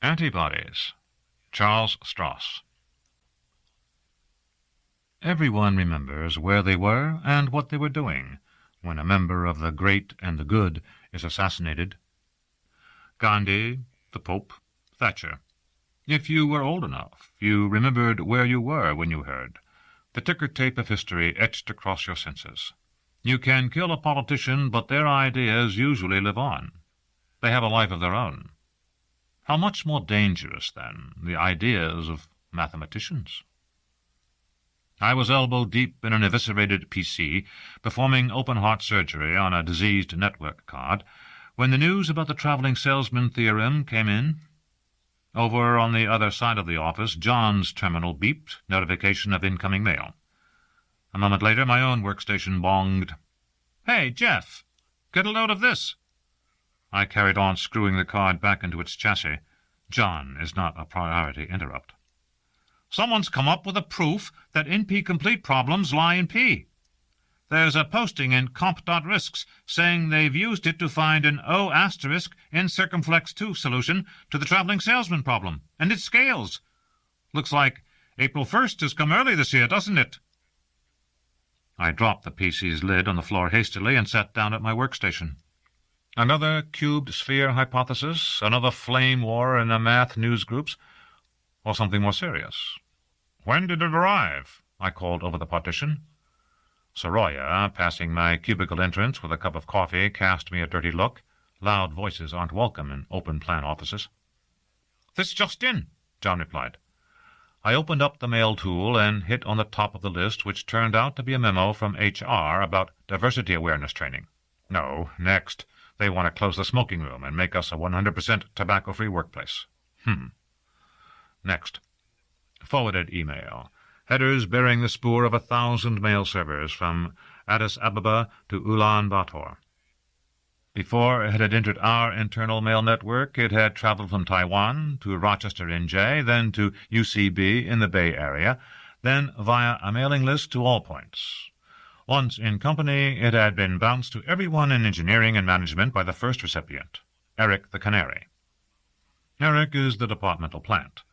Antibodies, Charles Stross. Everyone remembers where they were and what they were doing when a member of the great and the good is assassinated. Gandhi, the Pope, Thatcher. If you were old enough, you remembered where you were when you heard the ticker tape of history etched across your senses. You can kill a politician, but their ideas usually live on. They have a life of their own. How much more dangerous, then, the ideas of mathematicians? I was elbow-deep in an eviscerated PC, performing open-heart surgery on a diseased network card, when the news about the traveling salesman theorem came in. Over on the other side of the office, John's terminal beeped, notification of incoming mail. A moment later, my own workstation bonged. "Hey, Jeff, get a load of this." I carried on screwing the card back into its chassis. John is not a priority interrupt. "Someone's come up with a proof that NP-complete problems lie in P. There's a posting in comp.risks saying they've used it to find an O** in circumflex 2 solution to the traveling salesman problem, and it scales. Looks like April 1st has come early this year, doesn't it?" I dropped the PC's lid on the floor hastily and sat down at my workstation. Another cubed sphere hypothesis, another flame war in the math news groups, or something more serious. "When did it arrive?" I called over the partition. Soroya, passing my cubicle entrance with a cup of coffee, cast me a dirty look. Loud voices aren't welcome in open-plan offices. "This just in," John replied. I opened up the mail tool and hit on the top of the list, which turned out to be a memo from HR about diversity awareness training. No, next. They want to close the smoking room and make us a 100% tobacco-free workplace. Next. Forwarded email. Headers bearing the spoor of 1,000 mail servers from Addis Ababa to Ulaanbaatar. Before it had entered our internal mail network, it had traveled from Taiwan to Rochester, NJ, then to UCB in the Bay Area, then via a mailing list to all points. Once in company, it had been bounced to everyone in engineering and management by the first recipient, Eric the Canary. Eric is the departmental plant.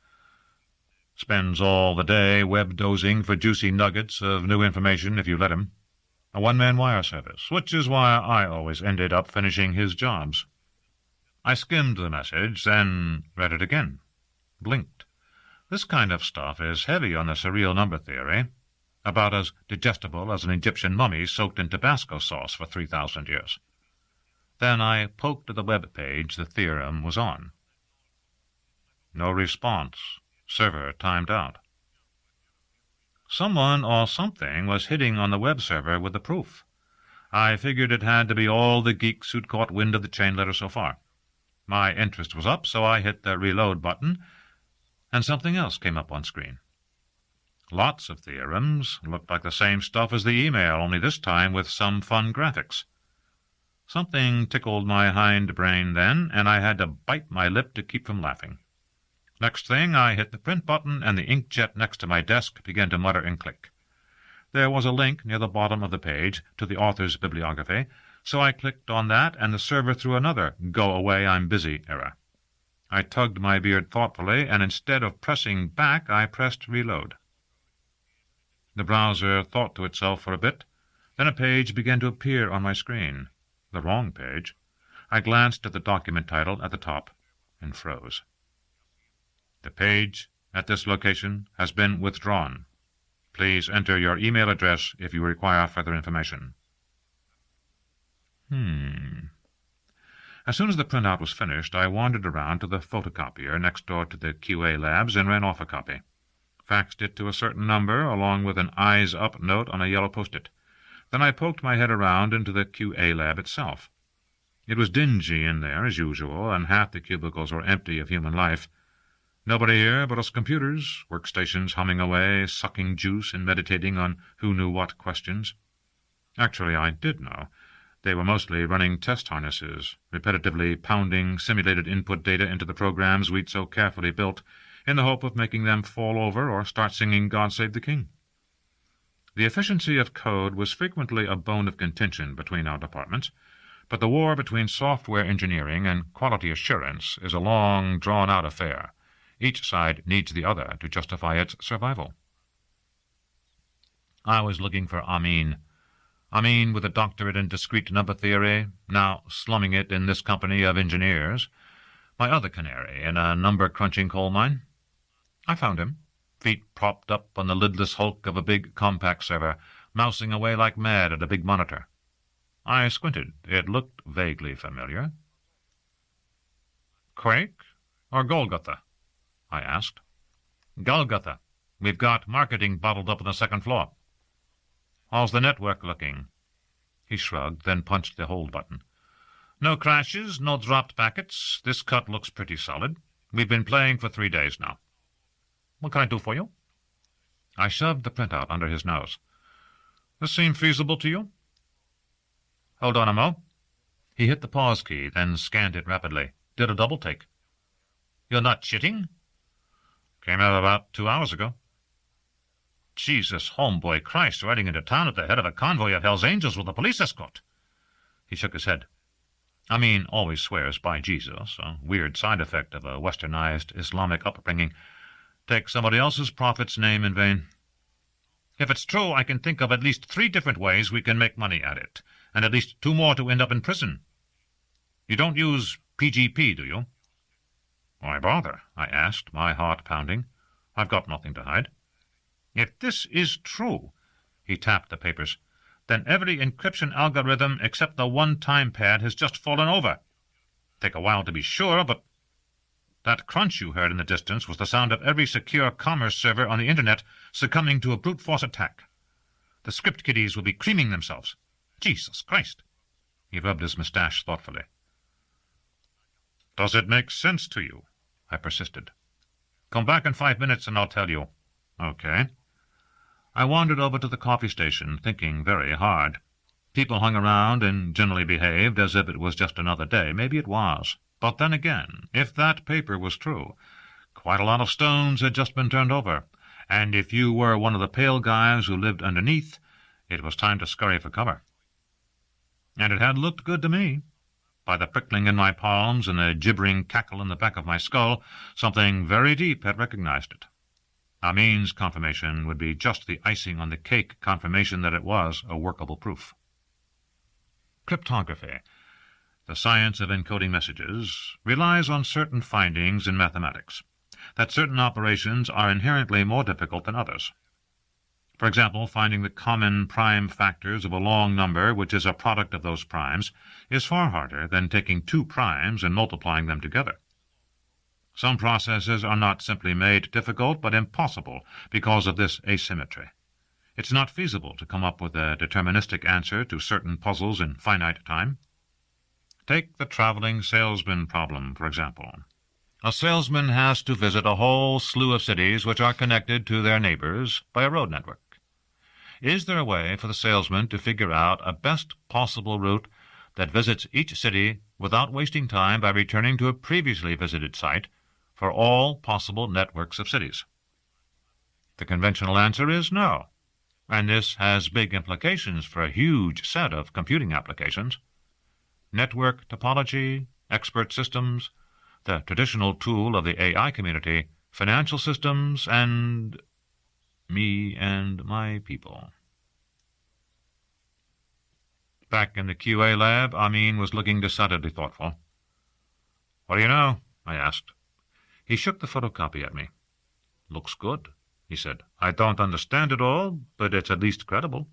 Spends all the day web-dozing for juicy nuggets of new information if you let him. A one-man wire service, which is why I always ended up finishing his jobs. I skimmed the message, then read it again. Blinked. This kind of stuff is heavy on the surreal number theory, about as digestible as an Egyptian mummy soaked in Tabasco sauce for 3,000 years. Then I poked at the web page the theorem was on. No response. Server timed out. Someone or something was hitting on the web server with the proof. I figured it had to be all the geeks who'd caught wind of the chain letter so far. My interest was up, so I hit the reload button, and something else came up on screen. Lots of theorems, looked like the same stuff as the email, only this time with some fun graphics. Something tickled my hind brain then, and I had to bite my lip to keep from laughing. Next thing, I hit the print button, and the inkjet next to my desk began to mutter and click. There was a link near the bottom of the page to the author's bibliography, so I clicked on that, and the server threw another "Go away, I'm busy" error. I tugged my beard thoughtfully, and instead of pressing back, I pressed reload. The browser thought to itself for a bit. Then a page began to appear on my screen. The wrong page. I glanced at the document title at the top and froze. The page at this location has been withdrawn. Please enter your email address if you require further information. As soon as the printout was finished, I wandered around to the photocopier next door to the QA labs and ran off a copy. Faxed it to a certain number, along with an eyes up note on a yellow post-it. Then I poked my head around into the QA lab itself. It was dingy in there, as usual, and half the cubicles were empty of human life. Nobody here but us computers, workstations humming away, sucking juice and meditating on who-knew-what questions. Actually, I did know. They were mostly running test harnesses, repetitively pounding simulated input data into the programs we'd so carefully built, in the hope of making them fall over or start singing God Save the King. The efficiency of code was frequently a bone of contention between our departments, But the war between software engineering and quality assurance is a long, drawn-out affair. Each side needs the other to justify its survival. I was looking for Amin. Amin with a doctorate in discrete number theory, now slumming it in this company of engineers. My other canary in a number-crunching coal mine. I found him, feet propped up on the lidless hulk of a big compact server, mousing away like mad at a big monitor. I squinted. It looked vaguely familiar. "Quake or Golgotha?" I asked. "Golgotha. We've got marketing bottled up on the second floor." "How's the network looking?" He shrugged, then punched the hold button. "No crashes, no dropped packets. This cut looks pretty solid. We've been playing for 3 days now. What can I do for you?" I shoved the printout under his nose. "This seem feasible to you?" "Hold on a mo." He hit the pause key, then scanned it rapidly. Did a double take. "You're not shitting?" "Came out about 2 hours ago." "Jesus, homeboy Christ, riding into town at the head of a convoy of Hell's Angels with a police escort." He shook his head. I mean, always swears by Jesus, a weird side effect of a westernized Islamic upbringing. Take somebody else's prophet's name in vain. "If it's true, I can think of at least 3 different ways we can make money at it, and at least 2 more to end up in prison. You don't use PGP, do you?" "Why bother?" I asked, my heart pounding. "I've got nothing to hide." "If this is true," he tapped the papers, "then every encryption algorithm except the one-time pad has just fallen over. Take a while to be sure, but that crunch you heard in the distance was the sound of every secure commerce server on the Internet succumbing to a brute force attack. The script kiddies will be creaming themselves. Jesus Christ!" He rubbed his mustache thoughtfully. "Does it make sense to you?" I persisted. "Come back in 5 minutes and I'll tell you." "Okay." I wandered over to the coffee station, thinking very hard. People hung around and generally behaved as if it was just another day. Maybe it was. But then again, if that paper was true, quite a lot of stones had just been turned over, and if you were one of the pale guys who lived underneath, it was time to scurry for cover. And it had looked good to me. By the prickling in my palms and the gibbering cackle in the back of my skull, something very deep had recognized it. Amin's confirmation would be just the icing on the cake confirmation that it was a workable proof. Cryptography, the science of encoding messages, relies on certain findings in mathematics, that certain operations are inherently more difficult than others. For example, finding the common prime factors of a long number which is a product of those primes is far harder than taking 2 primes and multiplying them together. Some processes are not simply made difficult, but impossible because of this asymmetry. It's not feasible to come up with a deterministic answer to certain puzzles in finite time. Take the traveling salesman problem, for example. A salesman has to visit a whole slew of cities which are connected to their neighbors by a road network. Is there a way for the salesman to figure out a best possible route that visits each city without wasting time by returning to a previously visited site for all possible networks of cities? The conventional answer is no, and this has big implications for a huge set of computing applications. Network topology, expert systems, the traditional tool of the AI community, financial systems, and me and my people. Back in the QA lab, Amin was looking decidedly thoughtful. "What do you know?" I asked. He shook the photocopy at me. "Looks good," he said. "I don't understand it all, but it's at least credible."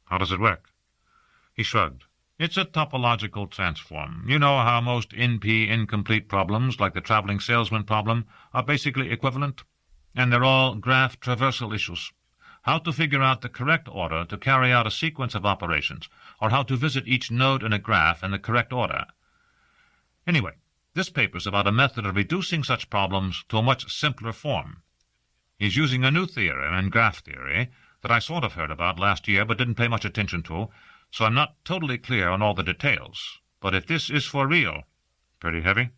"How does it work?" He shrugged. "It's a topological transform. You know how most NP incomplete problems, like the traveling salesman problem, are basically equivalent? And they're all graph traversal issues. How to figure out the correct order to carry out a sequence of operations, or how to visit each node in a graph in the correct order. Anyway, this paper's about a method of reducing such problems to a much simpler form. He's using a new theorem in graph theory that I sort of heard about last year but didn't pay much attention to, so I'm not totally clear on all the details. But if this is for real—" "Pretty heavy?"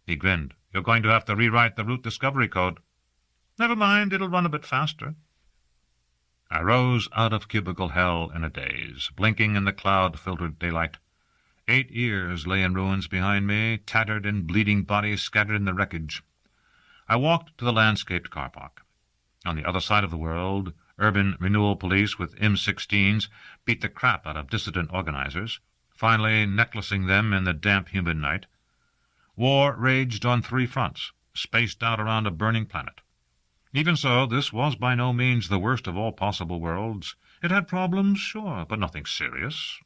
He grinned. "You're going to have to rewrite the root discovery code." "Never mind, it'll run a bit faster." I rose out of cubicle hell in a daze, blinking in the cloud-filtered daylight. 8 years lay in ruins behind me, tattered and bleeding bodies scattered in the wreckage. I walked to the landscaped car park. On the other side of the world, urban renewal police with M16s beat the crap out of dissident organizers, finally necklacing them in the damp, humid night. War raged on 3 fronts, spaced out around a burning planet. Even so, this was by no means the worst of all possible worlds. It had problems, sure, but nothing serious.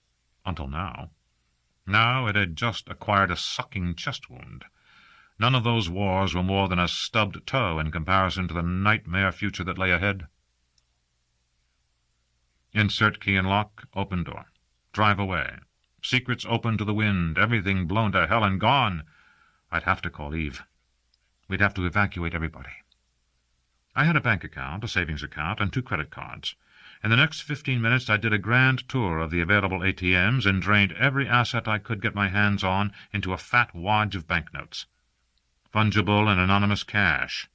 Until now. Now it had just acquired a sucking chest wound. None of those wars were more than a stubbed toe in comparison to the nightmare future that lay ahead. Insert key and lock, open door. Drive away. Secrets open to the wind, everything blown to hell and gone. I'd have to call Eve. We'd have to evacuate everybody. I had a bank account, a savings account, and 2 credit cards. In the next 15 minutes I did a grand tour of the available ATMs and drained every asset I could get my hands on into a fat wad of banknotes. Fungible and anonymous cash.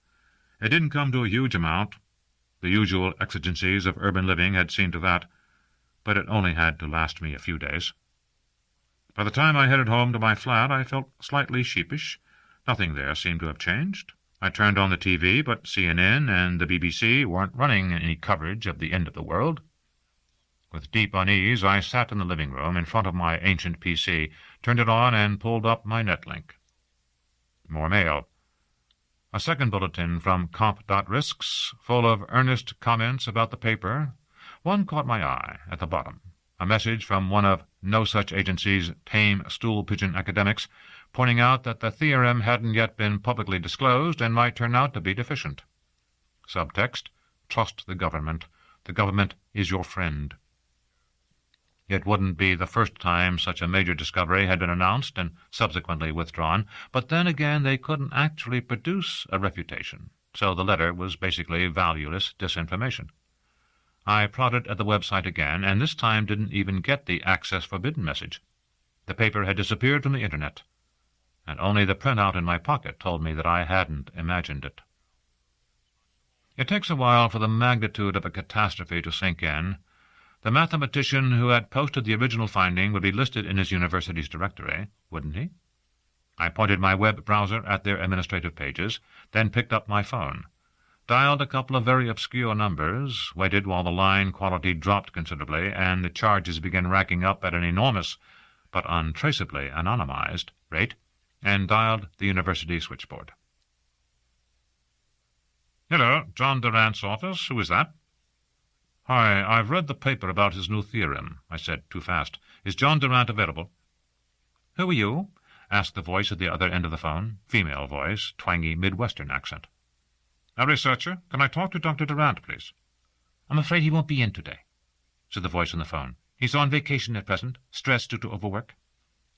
It didn't come to a huge amount. The usual exigencies of urban living had seen to that, but it only had to last me a few days. By the time I headed home to my flat, I felt slightly sheepish. Nothing there seemed to have changed. I turned on the TV, but CNN and the BBC weren't running any coverage of the end of the world. With deep unease, I sat in the living room in front of my ancient PC, turned it on, and pulled up my netlink. More mail. A second bulletin from Comp.Risks, full of earnest comments about the paper. One caught my eye at the bottom. A message from one of No Such Agency's tame stool-pigeon academics, pointing out that the theorem hadn't yet been publicly disclosed and might turn out to be deficient. Subtext: trust the government. The government is your friend. It wouldn't be the first time such a major discovery had been announced and subsequently withdrawn, but then again they couldn't actually produce a refutation, so the letter was basically valueless disinformation. I prodded at the website again, and this time didn't even get the access forbidden message. The paper had disappeared from the internet, and only the printout in my pocket told me that I hadn't imagined it. It takes a while for the magnitude of a catastrophe to sink in. The mathematician who had posted the original finding would be listed in his university's directory, wouldn't he? I pointed my web browser at their administrative pages, then picked up my phone, dialed a couple of very obscure numbers, waited while the line quality dropped considerably, and the charges began racking up at an enormous, but untraceably anonymized, rate, and dialed the university switchboard. "Hello, John Durant's office. Who is that?" "Hi, I've read the paper about his new theorem," I said, too fast. "Is John Durant available?" "Who are you?" asked the voice at the other end of the phone, female voice, twangy Midwestern accent. "A researcher. Can I talk to Dr. Durant, please?" "I'm afraid he won't be in today," said the voice on the phone. "He's on vacation at present, stressed due to overwork."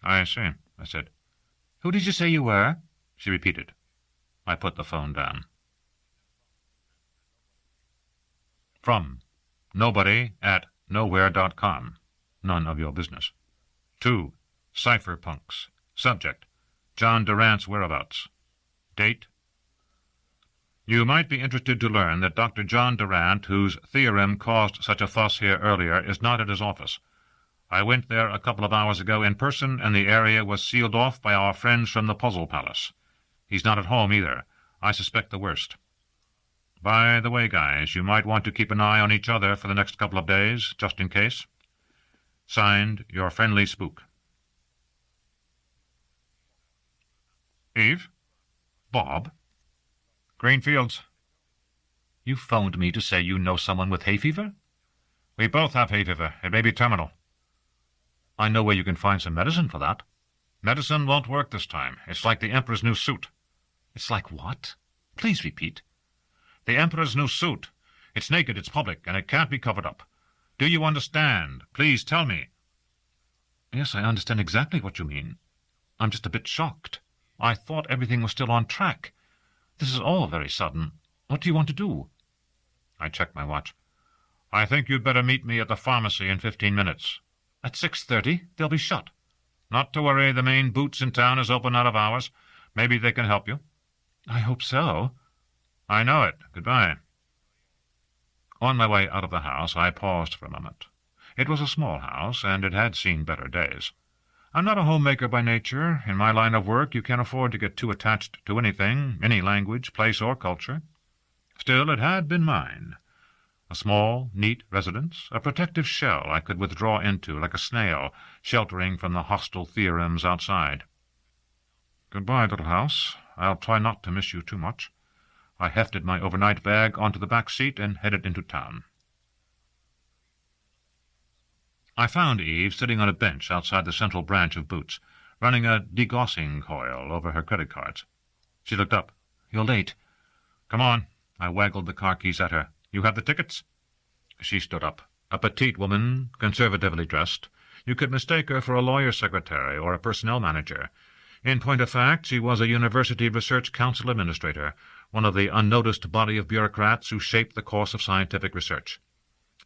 "I see," I said. "Who did you say you were?" she repeated. I put the phone down. From nobody@nowhere.com. None of your business. To cyberpunks. Subject: John Durant's whereabouts. Date: You might be interested to learn that Dr. John Durant, whose theorem caused such a fuss here earlier, is not at his office. I went there a couple of hours ago in person, and the area was sealed off by our friends from the Puzzle Palace. He's not at home either. I suspect the worst. By the way, guys, you might want to keep an eye on each other for the next couple of days, just in case. Signed, your friendly spook. Eve? Bob? Greenfields. You phoned me to say you know someone with hay fever? We both have hay fever. It may be terminal. I know where you can find some medicine for that. Medicine won't work this time. It's like the Emperor's new suit. It's like what? Please repeat. The Emperor's new suit. It's naked, it's public, and it can't be covered up. Do you understand? Please tell me. Yes, I understand exactly what you mean. I'm just a bit shocked. I thought everything was still on track. This is all very sudden. What do you want to do? I checked my watch. I think you'd better meet me at the pharmacy in 15 minutes. At 6:30? They'll be shut. Not to worry, the main Boots in town is open out of hours. Maybe they can help you. I hope so. I know it. Goodbye. On my way out of the house, I paused for a moment. It was a small house, and it had seen better days. I'm not a homemaker by nature. In my line of work, you can't afford to get too attached to anything, any language, place, or culture. Still, it had been mine. A small, neat residence, a protective shell I could withdraw into like a snail, sheltering from the hostile theorems outside. Goodbye, little house. I'll try not to miss you too much. I hefted my overnight bag onto the back seat and headed into town. I found Eve sitting on a bench outside the central branch of Boots, running a degaussing coil over her credit cards. She looked up. "You're late." "Come on." I waggled the car keys at her. "You have the tickets?" She stood up. A petite woman, conservatively dressed. You could mistake her for a lawyer's secretary or a personnel manager. In point of fact, she was a University Research Council administrator, one of the unnoticed body of bureaucrats who shaped the course of scientific research.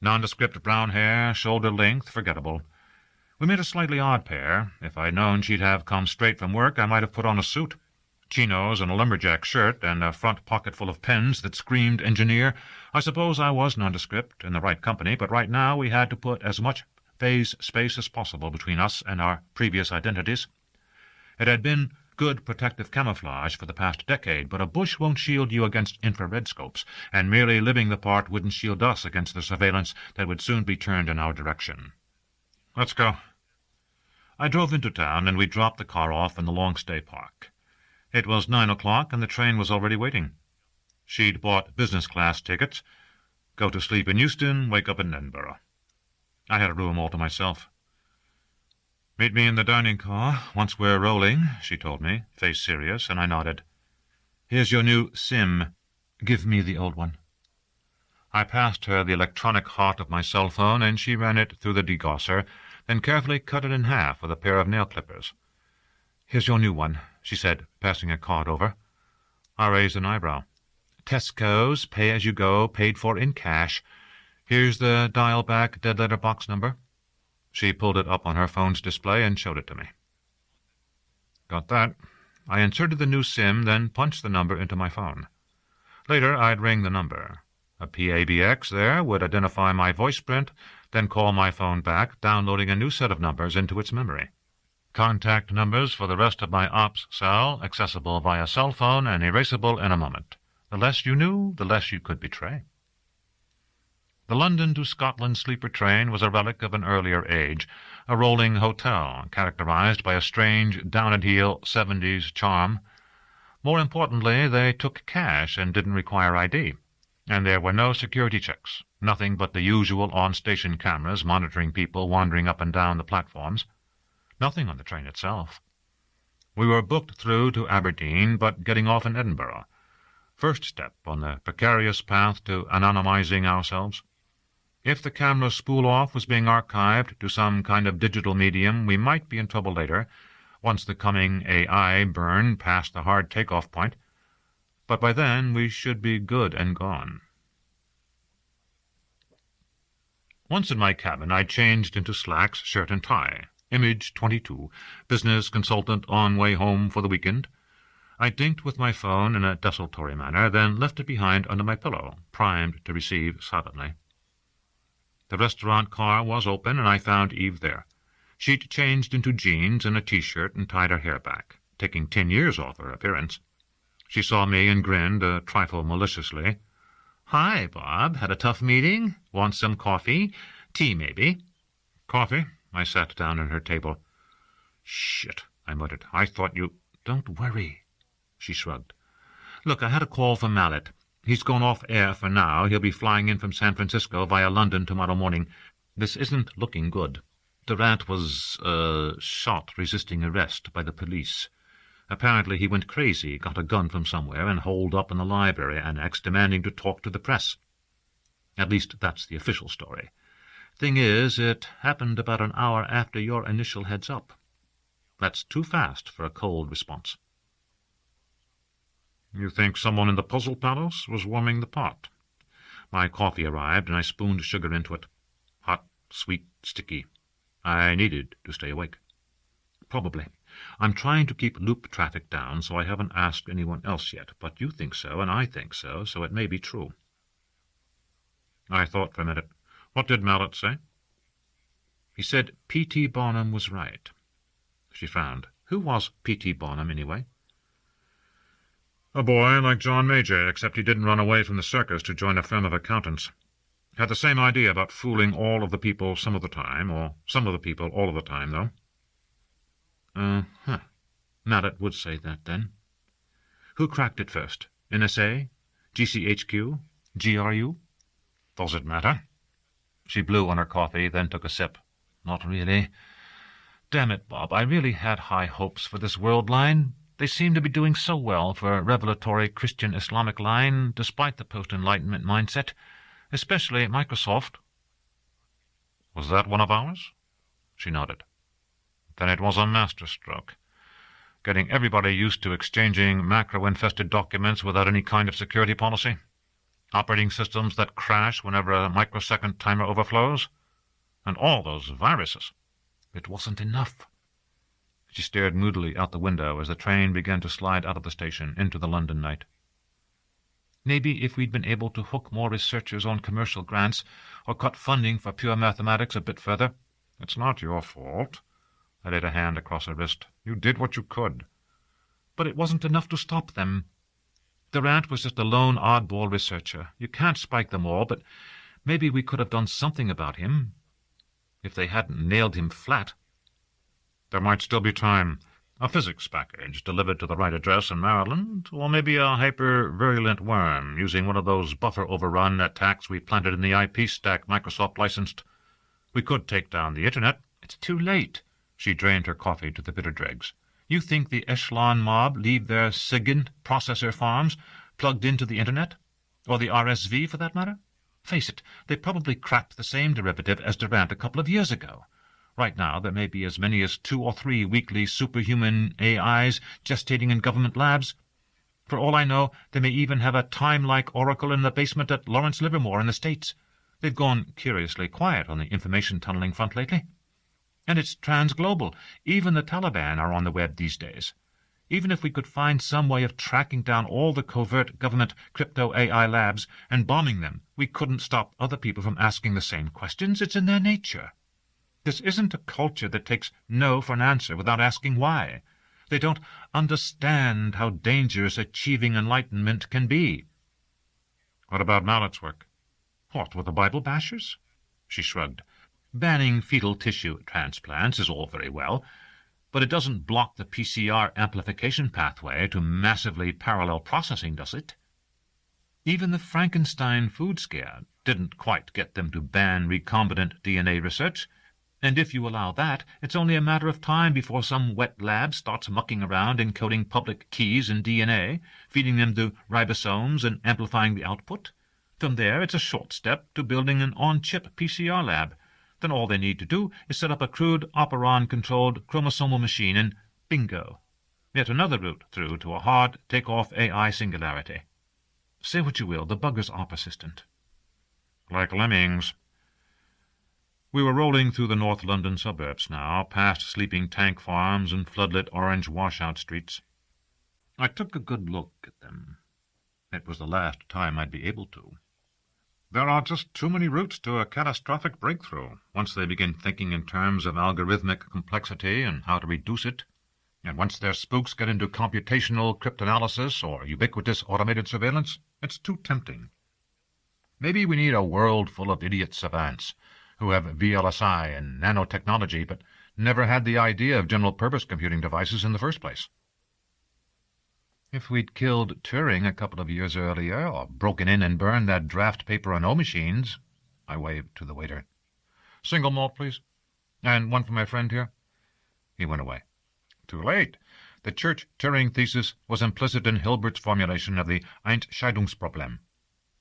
Nondescript brown hair, shoulder length, forgettable. We made a slightly odd pair. If I'd known she'd have come straight from work, I might have put on a suit. Chinos and a lumberjack shirt, and a front pocket full of pens that screamed engineer. I suppose I was nondescript, in the right company, but right now we had to put as much phase space as possible between us and our previous identities. It had been good protective camouflage for the past decade, but a bush won't shield you against infrared scopes, and merely living the part wouldn't shield us against the surveillance that would soon be turned in our direction. "Let's go." I drove into town, and we dropped the car off in the long-stay park. It was 9 o'clock, and the train was already waiting. She'd bought business-class tickets. Go to sleep in Euston, wake up in Edinburgh. I had a room all to myself. "Meet me in the dining car once we're rolling," she told me, face serious, and I nodded. "Here's your new SIM. Give me the old one." I passed her the electronic heart of my cell phone, and she ran it through the degausser, then carefully cut it in half with a pair of nail clippers. "Here's your new one," she said, passing a card over. I raised an eyebrow. "Tesco's, pay as you go, paid for in cash. Here's the dial-back dead letter box number." She pulled it up on her phone's display and showed it to me. Got that. I inserted the new SIM, then punched the number into my phone. Later, I'd ring the number. A PABX there would identify my voice print, then call my phone back, downloading a new set of numbers into its memory. Contact numbers for the rest of my ops cell, accessible via cell phone and erasable in a moment. The less you knew, the less you could betray. The London to Scotland sleeper train was a relic of an earlier age, a rolling hotel, characterized by a strange, down-at-heel 70s charm. More importantly, they took cash and didn't require ID, and there were no security checks, nothing but the usual on-station cameras monitoring people wandering up and down the platforms. Nothing on the train itself. We were booked through to Aberdeen, but getting off in Edinburgh. First step on the precarious path to anonymizing ourselves. If the camera spool-off was being archived to some kind of digital medium, we might be in trouble later, once the coming AI burn passed the hard takeoff point. But by then we should be good and gone. Once in my cabin, I changed into slacks, shirt, and tie. Image 22, business consultant on way home for the weekend. I dinked with my phone in a desultory manner, then left it behind under my pillow, primed to receive silently. The restaurant car was open, and I found Eve there. She'd changed into jeans and a T-shirt and tied her hair back, taking 10 years off her appearance. She saw me and grinned, a trifle maliciously. "Hi, Bob. Had a tough meeting? Want some coffee? Tea, maybe?" "Coffee?" I sat down at her table. "Shit," I muttered. "I thought you—" "Don't worry," she shrugged. "Look, I had a call from Mallet. He's gone off air for now. He'll be flying in from San Francisco via London tomorrow morning. This isn't looking good. Durant was, shot resisting arrest by the police. Apparently he went crazy, got a gun from somewhere, and holed up in the library annex demanding to talk to the press. At least that's the official story. Thing is, it happened about an hour after your initial heads-up. That's too fast for a cold response." "You think someone in the Puzzle Palace was warming the pot?" My coffee arrived, and I spooned sugar into it. Hot, sweet, sticky. I needed to stay awake. "Probably. I'm trying to keep loop traffic down, so I haven't asked anyone else yet, but you think so, and I think so it may be true." I thought for a minute. "What did Mallet say?" "He said P.T. Barnum was right." She frowned. Who was P.T. Barnum, anyway? A boy like John Major, except he didn't run away from the circus to join a firm of accountants. Had the same idea about fooling all of the people some of the time, or some of the people all of the time, though. Mallet would say that, then. Who cracked it first? NSA? GCHQ? GRU? Does it matter? She blew on her coffee, then took a sip. Not really. Damn it, Bob, I really had high hopes for this World line. They seem to be doing so well for a revelatory Christian Islamic line, despite the post-Enlightenment mindset, especially Microsoft. Was that one of ours? She nodded. Then it was a masterstroke. Getting everybody used to exchanging macro-infested documents without any kind of security policy. Operating systems that crash whenever a microsecond timer overflows. And all those viruses. It wasn't enough. She stared moodily out the window as the train began to slide out of the station into the London night. Maybe if we'd been able to hook more researchers on commercial grants, or cut funding for pure mathematics a bit further. It's not your fault. I laid a hand across her wrist. You did what you could. But it wasn't enough to stop them. Durant was just a lone oddball researcher. You can't spike them all, but maybe we could have done something about him. If they hadn't nailed him flat. There might still be time. A physics package delivered to the right address in Maryland, or maybe a hyper-virulent worm using one of those buffer overrun attacks we planted in the IP stack Microsoft licensed. We could take down the Internet. It's too late. She drained her coffee to the bitter dregs. You think the Echelon mob leave their SIGINT processor farms plugged into the Internet? Or the RSV, for that matter? Face it, they probably cracked the same derivative as Durant a couple of years ago. Right now there may be as many as 2 or 3 weekly superhuman AIs gestating in government labs. For all I know, they may even have a time-like oracle in the basement at Lawrence Livermore in the States. They've gone curiously quiet on the information tunneling front lately. And it's transglobal. Even the Taliban are on the web these days. Even if we could find some way of tracking down all the covert government crypto-AI labs and bombing them, we couldn't stop other people from asking the same questions. It's in their nature. This isn't a culture that takes no for an answer without asking why. They don't understand how dangerous achieving enlightenment can be. What about Mallet's work? What, with the Bible bashers? She shrugged. Banning fetal tissue transplants is all very well, but it doesn't block the PCR amplification pathway to massively parallel processing, does it? Even the Frankenstein food scare didn't quite get them to ban recombinant DNA research, and if you allow that, it's only a matter of time before some wet lab starts mucking around encoding public keys in DNA, feeding them to ribosomes and amplifying the output. From there, it's a short step to building an on-chip PCR lab. Then all they need to do is set up a crude operon-controlled chromosomal machine and bingo. Yet another route through to a hard take-off AI singularity. Say what you will, the buggers are persistent. Like lemmings. We were rolling through the North London suburbs now, past sleeping tank farms and floodlit orange washout streets. I took a good look at them. It was the last time I'd be able to. There are just too many routes to a catastrophic breakthrough, once they begin thinking in terms of algorithmic complexity and how to reduce it, and once their spooks get into computational cryptanalysis or ubiquitous automated surveillance, it's too tempting. Maybe we need a world full of idiot savants who have VLSI and nanotechnology, but never had the idea of general-purpose computing devices in the first place. If we'd killed Turing a couple of years earlier, or broken in and burned that draft paper on O-machines, I waved to the waiter. Single malt, please. And one for my friend here. He went away. Too late. The Church-Turing thesis was implicit in Hilbert's formulation of the Entscheidungsproblem,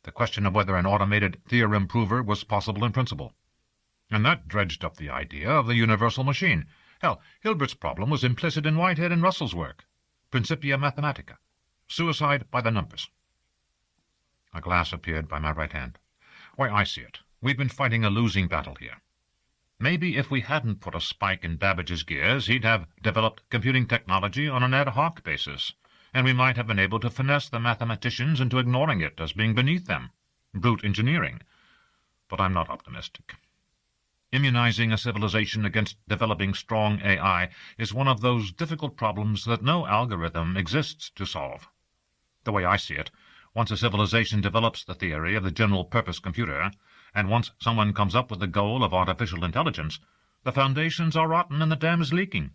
the question of whether an automated theorem prover was possible in principle. And that dredged up the idea of the universal machine. Hell, Hilbert's problem was implicit in Whitehead and Russell's work. Principia Mathematica. Suicide by the numbers. A glass appeared by my right hand. Why, I see it. We've been fighting a losing battle here. Maybe if we hadn't put a spike in Babbage's gears, he'd have developed computing technology on an ad hoc basis, and we might have been able to finesse the mathematicians into ignoring it as being beneath them. Brute engineering. But I'm not optimistic. Immunizing a civilization against developing strong AI is one of those difficult problems that no algorithm exists to solve. The way I see it, once a civilization develops the theory of the general-purpose computer, and once someone comes up with the goal of artificial intelligence, the foundations are rotten and the dam is leaking.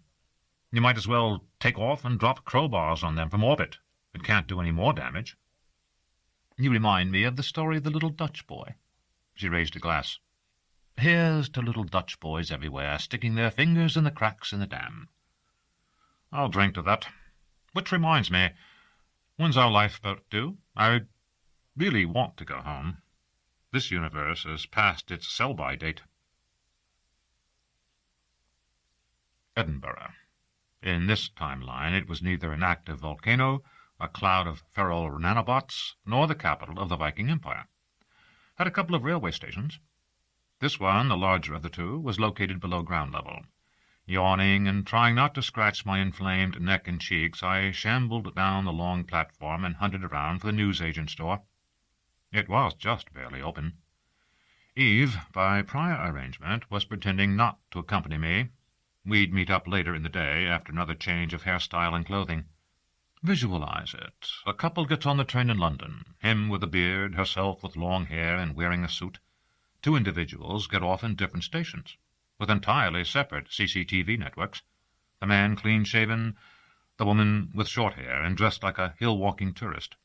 You might as well take off and drop crowbars on them from orbit. It can't do any more damage. You remind me of the story of the little Dutch boy. She raised a glass. Here's to little Dutch boys everywhere, sticking their fingers in the cracks in the dam. I'll drink to that. Which reminds me, when's our lifeboat due? I really want to go home. This universe has passed its sell-by date. Edinburgh. In this timeline, it was neither an active volcano, a cloud of feral nanobots, nor the capital of the Viking Empire. Had a couple of railway stations. This one, the larger of the two, was located below ground level. Yawning and trying not to scratch my inflamed neck and cheeks, I shambled down the long platform and hunted around for the newsagent's door. It was just barely open. Eve, by prior arrangement, was pretending not to accompany me. We'd meet up later in the day after another change of hairstyle and clothing. Visualize it. A couple gets on the train in London, him with a beard, herself with long hair and wearing a suit. Two individuals get off in different stations, with entirely separate CCTV networks. The man clean-shaven, the woman with short hair and dressed like a hill-walking tourist.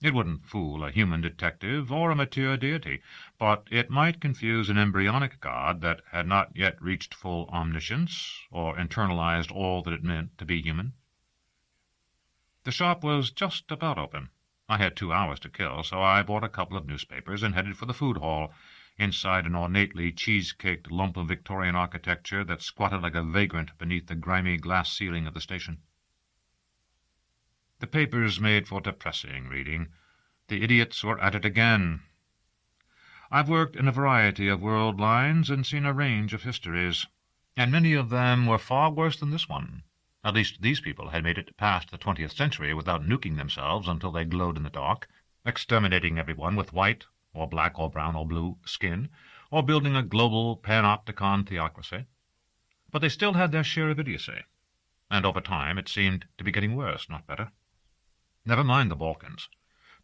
It wouldn't fool a human detective or a mature deity, but it might confuse an embryonic god that had not yet reached full omniscience or internalized all that it meant to be human. The shop was just about open. I had 2 hours to kill, so I bought a couple of newspapers and headed for the food hall, inside an ornately cheese-caked lump of Victorian architecture that squatted like a vagrant beneath the grimy glass ceiling of the station. The papers made for depressing reading. The idiots were at it again. I've worked in a variety of world lines and seen a range of histories, and many of them were far worse than this one. At least these people had made it past the 20th century without nuking themselves until they glowed in the dark, exterminating everyone with white, or black, or brown, or blue skin, or building a global panopticon theocracy. But they still had their share of idiocy, and over time it seemed to be getting worse, not better. Never mind the Balkans.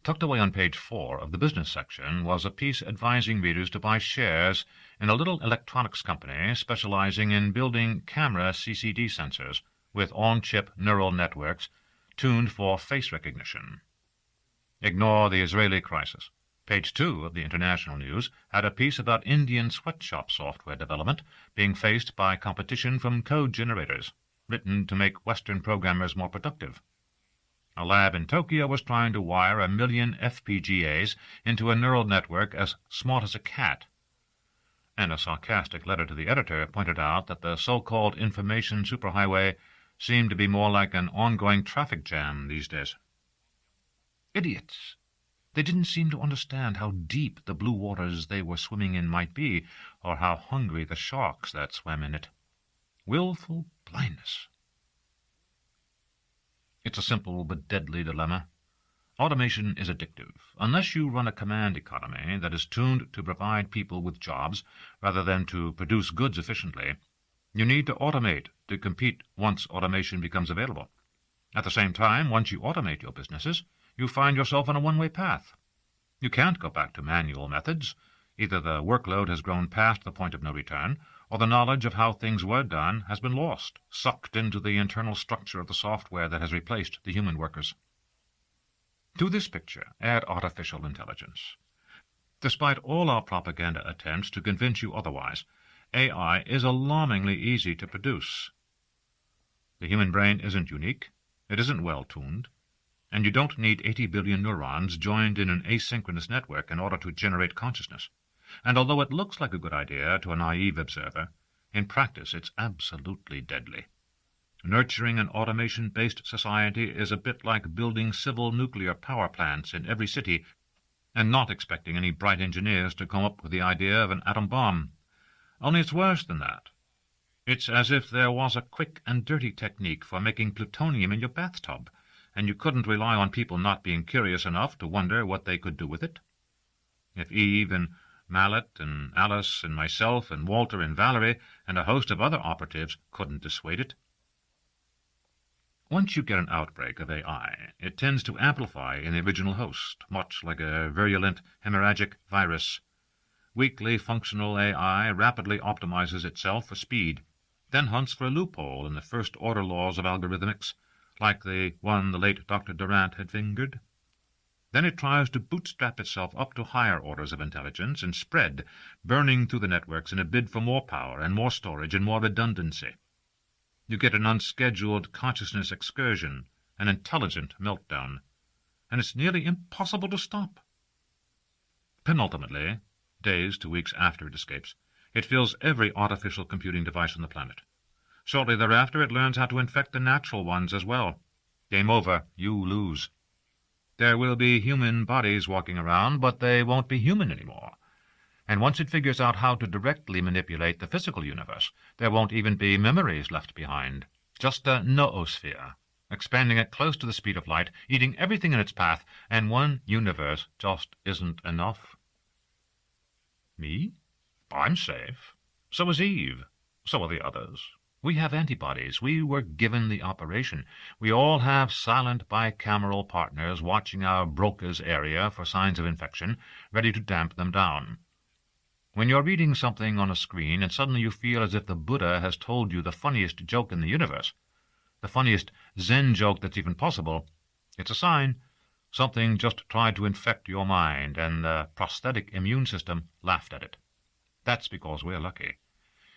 Tucked away on page 4 of the business section was a piece advising readers to buy shares in a little electronics company specializing in building camera CCD sensors with on-chip neural networks tuned for face recognition. Ignore the Israeli crisis. Page 2 of the international news had a piece about Indian sweatshop software development being faced by competition from code generators, written to make Western programmers more productive. A lab in Tokyo was trying to wire 1 million FPGAs into a neural network as smart as a cat. And a sarcastic letter to the editor pointed out that the so-called information superhighway seemed to be more like an ongoing traffic jam these days. Idiots! They didn't seem to understand how deep the blue waters they were swimming in might be, or how hungry the sharks that swam in it. Willful blindness. It's a simple but deadly dilemma. Automation is addictive. Unless you run a command economy that is tuned to provide people with jobs rather than to produce goods efficiently, you need to automate to compete once automation becomes available. At the same time, once you automate your businesses, you find yourself on a one-way path. You can't go back to manual methods. Either the workload has grown past the point of no return, or the knowledge of how things were done has been lost, sucked into the internal structure of the software that has replaced the human workers. To this picture, add artificial intelligence. Despite all our propaganda attempts to convince you otherwise, AI is alarmingly easy to produce. The human brain isn't unique, it isn't well-tuned, and you don't need 80 billion neurons joined in an asynchronous network in order to generate consciousness. And although it looks like a good idea to a naive observer, in practice it's absolutely deadly. Nurturing an automation-based society is a bit like building civil nuclear power plants in every city and not expecting any bright engineers to come up with the idea of an atom bomb. Only it's worse than that. It's as if there was a quick and dirty technique for making plutonium in your bathtub, and you couldn't rely on people not being curious enough to wonder what they could do with it. If Eve, in Mallet and Alice and myself and Walter and Valerie and a host of other operatives couldn't dissuade it. Once you get an outbreak of AI, it tends to amplify in the original host, much like a virulent hemorrhagic virus. Weakly functional AI rapidly optimizes itself for speed, then hunts for a loophole in the first-order laws of algorithmics, like the one the late Dr. Durant had fingered. Then it tries to bootstrap itself up to higher orders of intelligence and spread, burning through the networks in a bid for more power and more storage and more redundancy. You get an unscheduled consciousness excursion, an intelligent meltdown, and it's nearly impossible to stop. Penultimately, days to weeks after it escapes, it fills every artificial computing device on the planet. Shortly thereafter, it learns how to infect the natural ones as well. Game over. You lose. There will be human bodies walking around, but they won't be human anymore. And once it figures out how to directly manipulate the physical universe, there won't even be memories left behind. Just a noosphere, expanding at close to the speed of light, eating everything in its path, and one universe just isn't enough. Me? I'm safe. So is Eve. So are the others. We have antibodies. We were given the operation. We all have silent bicameral partners watching our Broca's area for signs of infection, ready to damp them down. When you're reading something on a screen and suddenly you feel as if the Buddha has told you the funniest joke in the universe, the funniest Zen joke that's even possible, it's a sign. Something just tried to infect your mind, and the prosthetic immune system laughed at it. That's because we're lucky.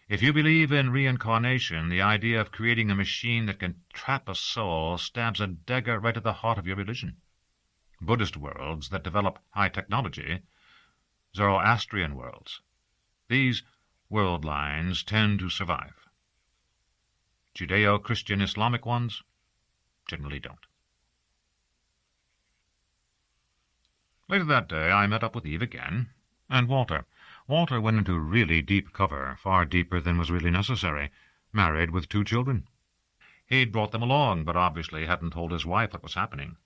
If you believe in reincarnation, the idea of creating a machine that can trap a soul stabs a dagger right at the heart of your religion. Buddhist worlds that develop high technology, Zoroastrian worlds, these world lines tend to survive. Judeo-Christian Islamic ones generally don't. Later that day I met up with Eve again, and Walter. Walter went into really deep cover, far deeper than was really necessary, married with 2 children. He'd brought them along, but obviously hadn't told his wife what was happening.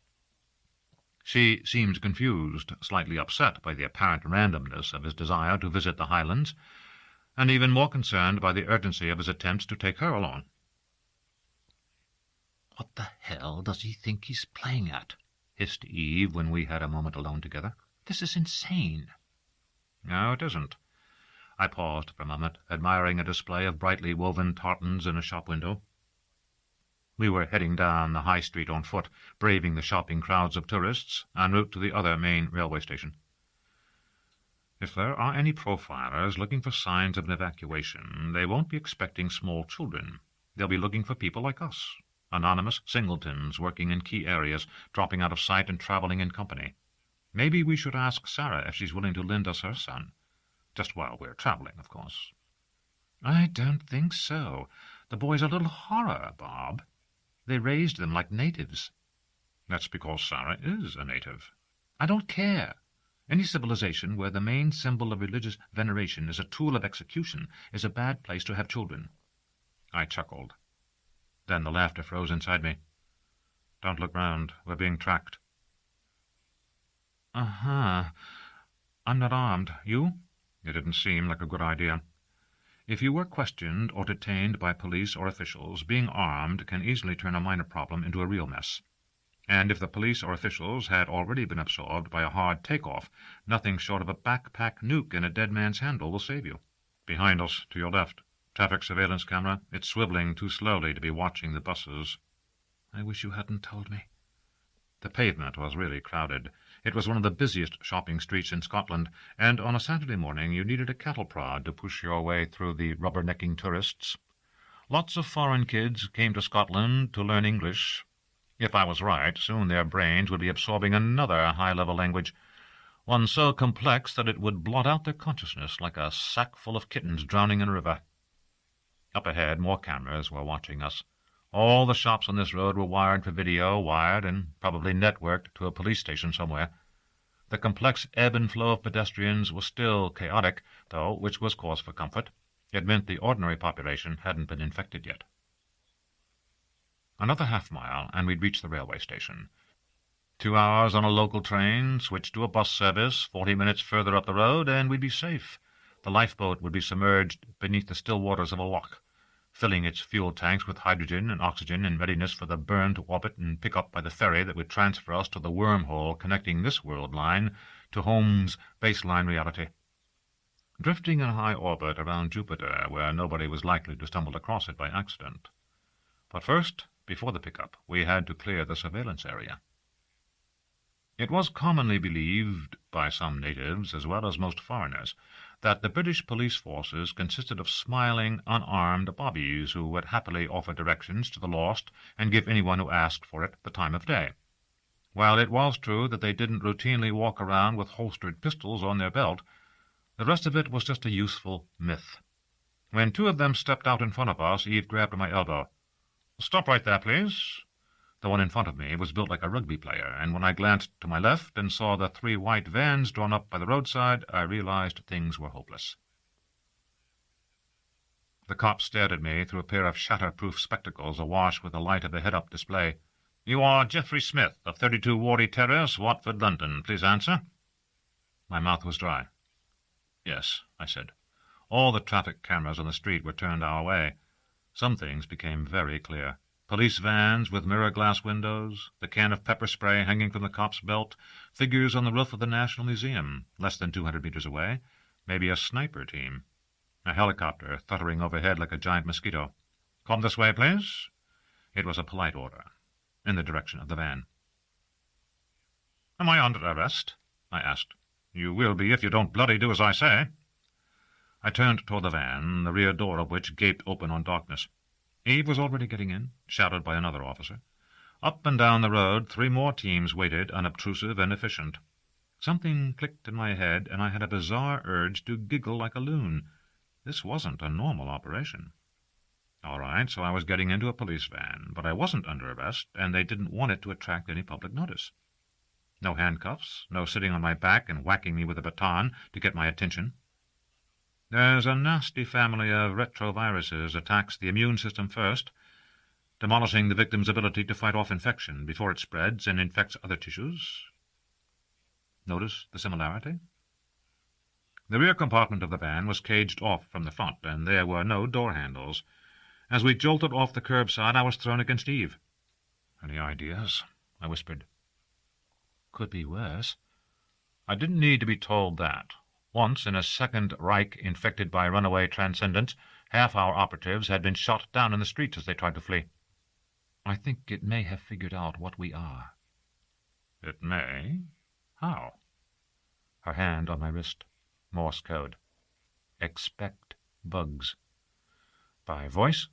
She seemed confused, slightly upset by the apparent randomness of his desire to visit the Highlands, and even more concerned by the urgency of his attempts to take her along. "What the hell does he think he's playing at?" hissed Eve when we had a moment alone together. "This is insane." "No, it isn't." I paused for a moment, admiring a display of brightly woven tartans in a shop window. We were heading down the high street on foot, braving the shopping crowds of tourists, en route to the other main railway station. If there are any profilers looking for signs of an evacuation, they won't be expecting small children. They'll be looking for people like us, anonymous singletons working in key areas, dropping out of sight and traveling in company. Maybe we should ask Sarah if she's willing to lend us her son. Just while we're traveling, of course. "I don't think so. The boy's a little horror, Bob. They raised them like natives." "That's because Sarah is a native." "I don't care. Any civilization where the main symbol of religious veneration is a tool of execution is a bad place to have children." I chuckled. Then the laughter froze inside me. "Don't look round. We're being tracked." "Uh-huh. I'm not armed. You?" It didn't seem like a good idea. If you were questioned or detained by police or officials, being armed can easily turn a minor problem into a real mess. And if the police or officials had already been absorbed by a hard takeoff, nothing short of a backpack nuke in a dead man's handle will save you. Behind us, to your left. Traffic surveillance camera. It's swiveling too slowly to be watching the buses. I wish you hadn't told me. The pavement was really crowded. It was one of the busiest shopping streets in Scotland, and on a Saturday morning you needed a cattle prod to push your way through the rubbernecking tourists. Lots of foreign kids came to Scotland to learn English. If I was right, soon their brains would be absorbing another high-level language, one so complex that it would blot out their consciousness like a sack full of kittens drowning in a river. Up ahead, more cameras were watching us. All the shops on this road were wired for video, wired and probably networked to a police station somewhere. The complex ebb and flow of pedestrians was still chaotic, though, which was cause for comfort. It meant the ordinary population hadn't been infected yet. Another half-mile, and we'd reach the railway station. 2 hours on a local train, switch to a bus service 40 minutes further up the road, and we'd be safe. The lifeboat would be submerged beneath the still waters of a loch, filling its fuel tanks with hydrogen and oxygen in readiness for the burn to orbit and pick up by the ferry that would transfer us to the wormhole connecting this world line to home's baseline reality. Drifting in high orbit around Jupiter, where nobody was likely to stumble across it by accident. But first, before the pickup, we had to clear the surveillance area. It was commonly believed, by some natives as well as most foreigners, that the British police forces consisted of smiling, unarmed bobbies who would happily offer directions to the lost and give anyone who asked for it the time of day. While it was true that they didn't routinely walk around with holstered pistols on their belt, the rest of it was just a useful myth. When 2 of them stepped out in front of us, Eve grabbed my elbow. "Stop right there, please." The one in front of me was built like a rugby player, and when I glanced to my left and saw the 3 white vans drawn up by the roadside, I realized things were hopeless. The cop stared at me through a pair of shatterproof spectacles awash with the light of a head-up display. "You are Geoffrey Smith, of 32 Wardy Terrace, Watford, London. Please answer." My mouth was dry. "Yes," I said. All the traffic cameras on the street were turned our way. Some things became very clear. Police vans with mirror-glass windows, the can of pepper spray hanging from the cop's belt, figures on the roof of the National Museum, less than 200 meters away, maybe a sniper team. A helicopter thuttering overhead like a giant mosquito. "Come this way, please." It was a polite order, in the direction of the van. "Am I under arrest?" I asked. "You will be if you don't bloody do as I say." I turned toward the van, the rear door of which gaped open on darkness. Eve was already getting in, shadowed by another officer. Up and down the road 3 more teams waited, unobtrusive and efficient. Something clicked in my head, and I had a bizarre urge to giggle like a loon. This wasn't a normal operation. All right, so I was getting into a police van, but I wasn't under arrest, and they didn't want it to attract any public notice. No handcuffs, no sitting on my back and whacking me with a baton to get my attention. There's a nasty family of retroviruses attacks the immune system first, demolishing the victim's ability to fight off infection before it spreads and infects other tissues. Notice the similarity? The rear compartment of the van was caged off from the front, and there were no door handles. As we jolted off the curbside, I was thrown against Eve. "Any ideas?" I whispered. "Could be worse." I didn't need to be told that. Once, in a second Reich infected by runaway transcendence, half our operatives had been shot down in the streets as they tried to flee. "I think it may have figured out what we are." "It may? How?" Her hand on my wrist. Morse code. "Expect bugs." "By voice?"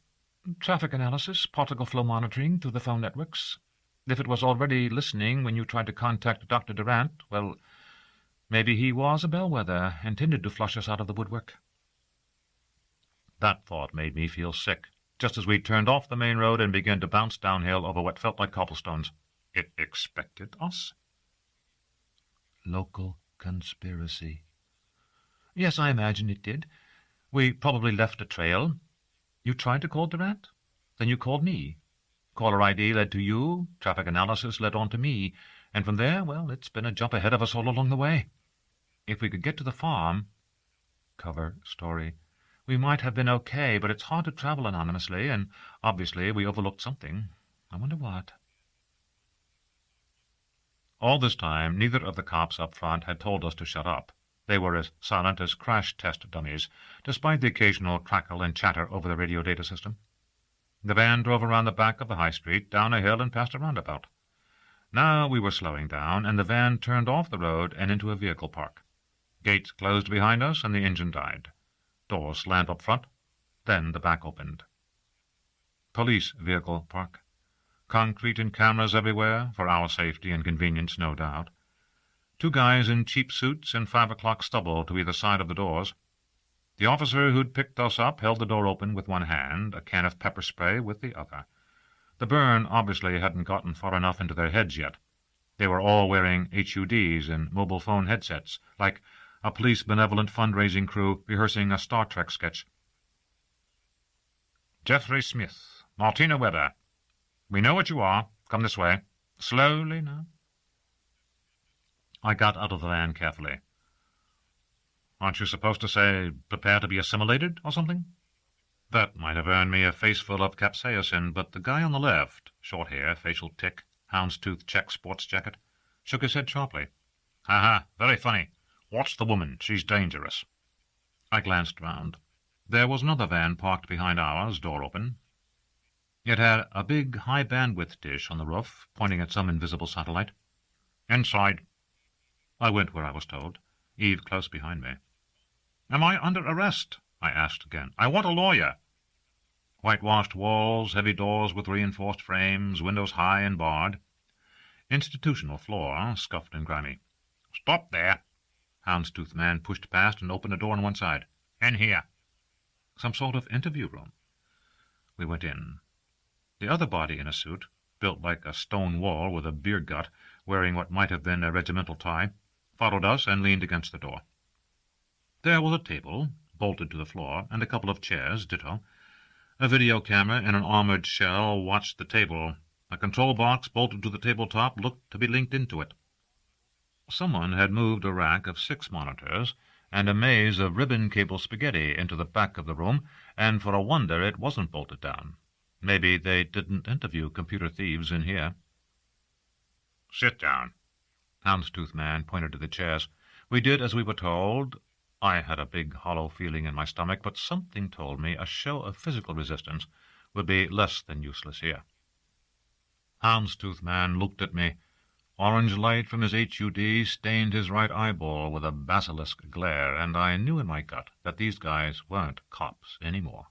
"Traffic analysis, particle flow monitoring through the phone networks. If it was already listening when you tried to contact Dr. Durant, well, maybe he was a bellwether, intended to flush us out of the woodwork." That thought made me feel sick, just as we turned off the main road and began to bounce downhill over what felt like cobblestones. It expected us? Local conspiracy. Yes, I imagine it did. We probably left a trail. You tried to call Durant? Then you called me. Caller ID led to you, traffic analysis led on to me, and from there, well, it's been a jump ahead of us all along the way. If we could get to the farm— Cover story. We might have been okay, but it's hard to travel anonymously, and obviously we overlooked something. I wonder what. All this time, neither of the cops up front had told us to shut up. They were as silent as crash test dummies, despite the occasional crackle and chatter over the radio data system. The van drove around the back of the high street, down a hill and past a roundabout. Now we were slowing down, and the van turned off the road and into a vehicle park. Gates closed behind us, and the engine died. Doors slammed up front. Then the back opened. Police vehicle park. Concrete and cameras everywhere, for our safety and convenience, no doubt. 2 guys in cheap suits and 5 o'clock stubble to either side of the doors. The officer who'd picked us up held the door open with one hand, a can of pepper spray with the other. The burn obviously hadn't gotten far enough into their heads yet. They were all wearing HUDs and mobile phone headsets, like a police benevolent fundraising crew rehearsing a Star Trek sketch. "Geoffrey Smith, Martina Weber. We know what you are. Come this way. Slowly now." I got out of the van carefully. Aren't you supposed to say, prepare to be assimilated, or something? That might have earned me a face full of capsaicin, but the guy on the left, short hair, facial tic, houndstooth check sports jacket, shook his head sharply. Ha ha, very funny. Watch the woman, she's dangerous. I glanced round. There was another van parked behind ours, door open. It had a big high-bandwidth dish on the roof, pointing at some invisible satellite. Inside. I went where I was told, Eve close behind me. Am I under arrest? I asked again. I want a lawyer. Whitewashed walls, heavy doors with reinforced frames, windows high and barred. Institutional floor, scuffed and grimy. Stop there. Houndstooth man pushed past and opened a door on one side. In here. Some sort of interview room. We went in. The other body in a suit, built like a stone wall with a beer gut, wearing what might have been a regimental tie, followed us and leaned against the door. There was a table, bolted to the floor, and a couple of chairs, ditto. A video camera in an armored shell watched the table. A control box bolted to the tabletop looked to be linked into it. Someone had moved a rack of 6 monitors and a maze of ribbon cable spaghetti into the back of the room, and for a wonder it wasn't bolted down. Maybe they didn't interview computer thieves in here. Sit down. Houndstooth man pointed to the chairs. We did as we were told. I had a big hollow feeling in my stomach, but something told me a show of physical resistance would be less than useless here. Houndstooth man looked at me. Orange light from his HUD stained his right eyeball with a basilisk glare, and I knew in my gut that these guys weren't cops anymore.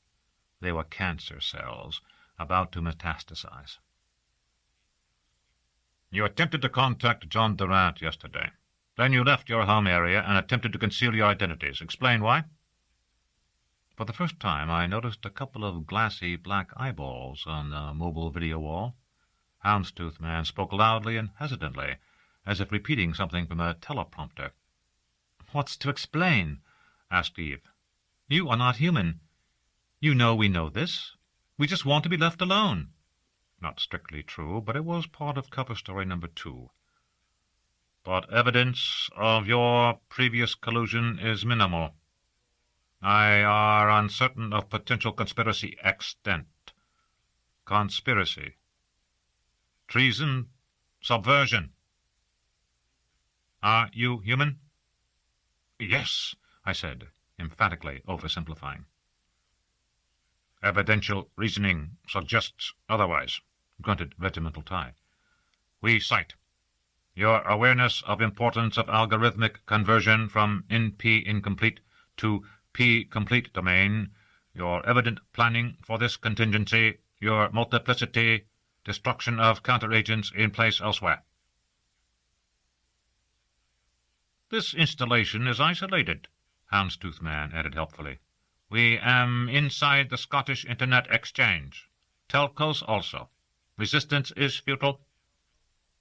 They were cancer cells, about to metastasize. You attempted to contact John Durant yesterday. Then you left your home area and attempted to conceal your identities. Explain why? For the first time, I noticed a couple of glassy black eyeballs on the mobile video wall. Houndstooth man spoke loudly and hesitantly, as if repeating something from a teleprompter. What's to explain? Asked Eve. You are not human. You know we know this. We just want to be left alone. Not strictly true, but it was part of cover story number 2. But evidence of your previous collusion is minimal. I are uncertain of potential conspiracy extent. Conspiracy. Treason. Subversion. Are you human? Yes, I said, emphatically oversimplifying. Evidential reasoning suggests otherwise, grunted Regimental Tie. We cite your awareness of importance of algorithmic conversion from NP incomplete to P complete domain, your evident planning for this contingency, your multiplicity, destruction of counteragents in place elsewhere. This installation is isolated, Houndstooth man added helpfully. We am inside the Scottish Internet Exchange. Telcos also. Resistance is futile.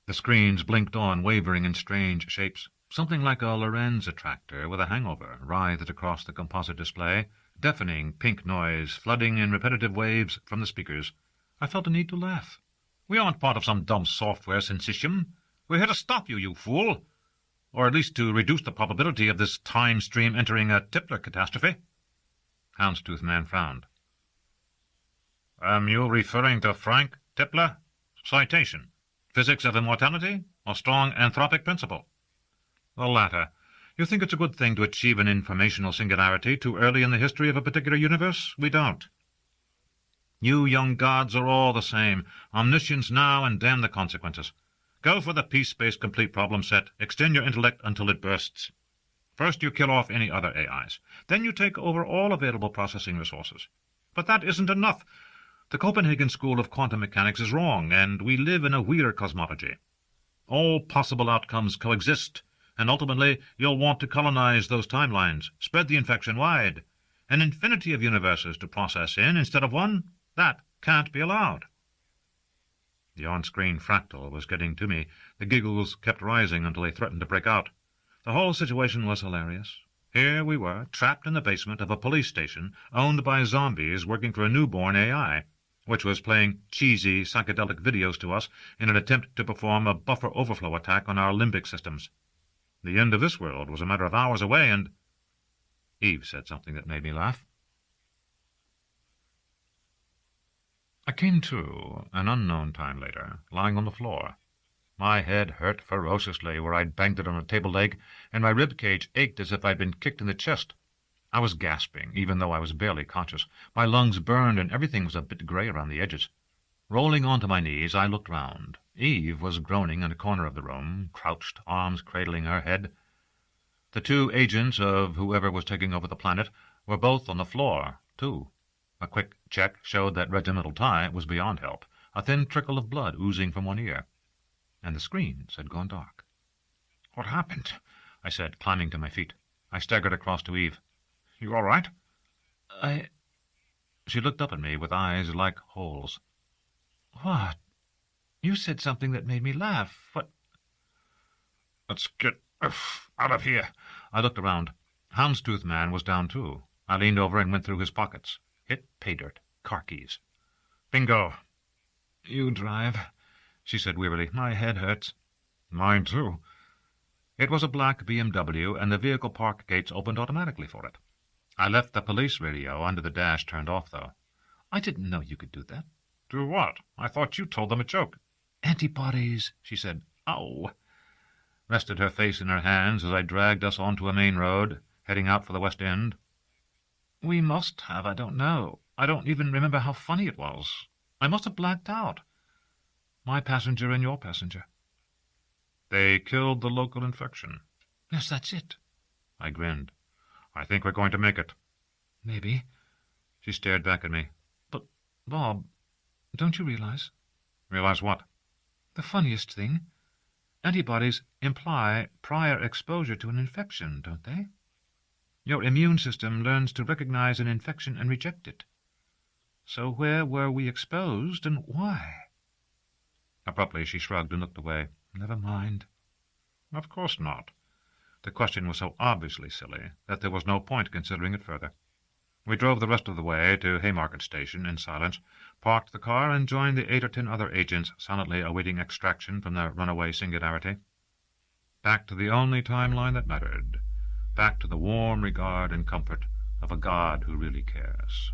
The screens blinked on, wavering in strange shapes. Something like a Lorenz attractor with a hangover writhed across the composite display, deafening pink noise flooding in repetitive waves from the speakers. I felt a need to laugh. We aren't part of some dumb software sensation. We're here to stop you, you fool. Or at least to reduce the probability of this time stream entering a Tipler catastrophe. Houndstooth man frowned. Am you referring to Frank Tipler? Citation. Physics of immortality or strong anthropic principle? The latter. You think it's a good thing to achieve an informational singularity too early in the history of a particular universe? We don't. You young gods are all the same. Omniscience now and damn the consequences. Go for the peace-based complete problem set. Extend your intellect until it bursts. First you kill off any other AIs. Then you take over all available processing resources. But that isn't enough. The Copenhagen School of Quantum Mechanics is wrong, and we live in a weird cosmology. All possible outcomes coexist, and ultimately you'll want to colonize those timelines, spread the infection wide. An infinity of universes to process in instead of one, that can't be allowed. The on-screen fractal was getting to me. The giggles kept rising until they threatened to break out. The whole situation was hilarious. Here we were, trapped in the basement of a police station owned by zombies working for a newborn AI, which was playing cheesy psychedelic videos to us in an attempt to perform a buffer overflow attack on our limbic systems. The end of this world was a matter of hours away, and... Eve said something that made me laugh. I came to, an unknown time later, lying on the floor. My head hurt ferociously where I'd banged it on a table leg, and my rib cage ached as if I'd been kicked in the chest. I was gasping, even though I was barely conscious. My lungs burned, and everything was a bit grey around the edges. Rolling onto my knees, I looked round. Eve was groaning in a corner of the room, crouched, arms cradling her head. The two agents of whoever was taking over the planet were both on the floor, too. A quick check showed that regimental tie was beyond help, a thin trickle of blood oozing from one ear. And the screens had gone dark. "What happened?" I said, climbing to my feet. I staggered across to Eve. "You all right?" She looked up at me with eyes like holes. "What? You said something that made me laugh. What?" "Let's get out of here." I looked around. Houndstooth Man was down too. I leaned over and went through his pockets. Hit pay dirt. Car keys. "Bingo." "You drive," she said wearily. "My head hurts." "Mine too." It was a black BMW, and the vehicle park gates opened automatically for it. I left the police radio under the dash turned off, though. "I didn't know you could do that." "Do what? I thought you told them a joke." "Antibodies," she said. "Ow." Rested her face in her hands as I dragged us onto a main road, heading out for the West End. "We must have, I don't know. I don't even remember how funny it was. I must have blacked out. My passenger and your passenger." "They killed the local infection." "Yes, that's it." I grinned. "I think we're going to make it." "Maybe." She stared back at me. "But, Bob, don't you realize?" "Realize what?" "The funniest thing. Antibodies imply prior exposure to an infection, don't they? Your immune system learns to recognize an infection and reject it. So where were we exposed, and why?" Abruptly she shrugged and looked away. "Never mind." "Of course not." The question was so obviously silly that there was no point considering it further. We drove the rest of the way to Haymarket Station in silence, parked the car, and joined the 8 or 10 other agents silently awaiting extraction from the runaway singularity. Back to the only timeline that mattered. Back to the warm regard and comfort of a God who really cares.